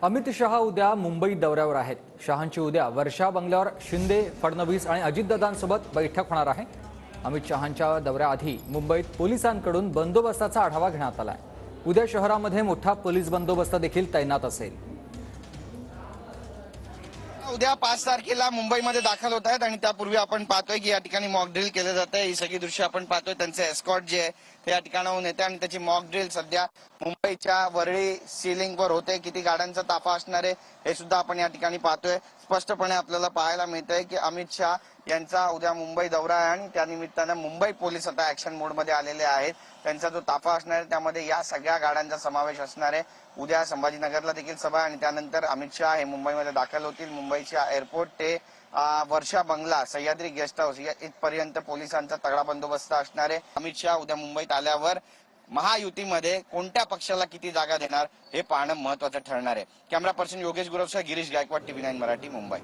अमित शहा उद्या मुंबई दौऱ्यावर आहेत। शहांची उद्या वर्षा बंगल्यावर शिंदे, फडणवीस आणि अजितदादांसोबत बैठक होणार आहे। अमित शहांच्या दौऱ्याआधी मुंबईत पोलिसांकडून बंदोबस्ताचा आढावा घेण्यात आलाय। उद्या शहरामध्ये मोठा पोलीस बंदोबस्त देखील तैनात असेल। उद्या 5 तारखेला मुंबईमध्ये दाखल होत आहेत आणि त्यापूर्वी आपण पाहतोय की या ठिकाणी मॉक ड्रिल केले जाते। ही सगळी दृश्य आपण पाहतोय, त्यांचे एस्कॉर्ट जे आहे ते या ठिकाणाहून येते आणि त्याची मॉक ड्रिल सध्या मुंबईच्या वरळी सीलिंगवर होते। किती गाड्यांचा ताफा असणार आहे हे सुद्धा आपण या ठिकाणी पाहतोय। स्पष्टपणे आपल्याला पाहायला मिळतंय की अमित शहा यांचा उद्या मुंबई दौरा आहे आणि त्या निमित्तानं मुंबई पोलीस आता ऍक्शन मोडमध्ये आलेले आहेत। त्यांचा जो ताफा असणार आहे त्यामध्ये या सगळ्या गाड्यांचा समावेश असणार आहे। उद्या संभाजीनगरला देखील सभा आणि त्यानंतर अमित शहा हे मुंबईमध्ये दाखल होतील। मुंबईच्या एअरपोर्ट ते वर्षा बंगला, सह्याद्री गेस्ट हाऊस या इथपर्यंत पोलिसांचा तगडा बंदोबस्त असणार आहे। अमित शहा उद्या मुंबईत आल्यावर महायुतीमध्ये कोणत्या पक्षाला किती जागा देणार हे पाहणं महत्त्वाचं ठरणार आहे। कॅमेरा पर्सन योगेश गुरवसह गिरीश गायकवाड, TV9 मराठी, मुंबई।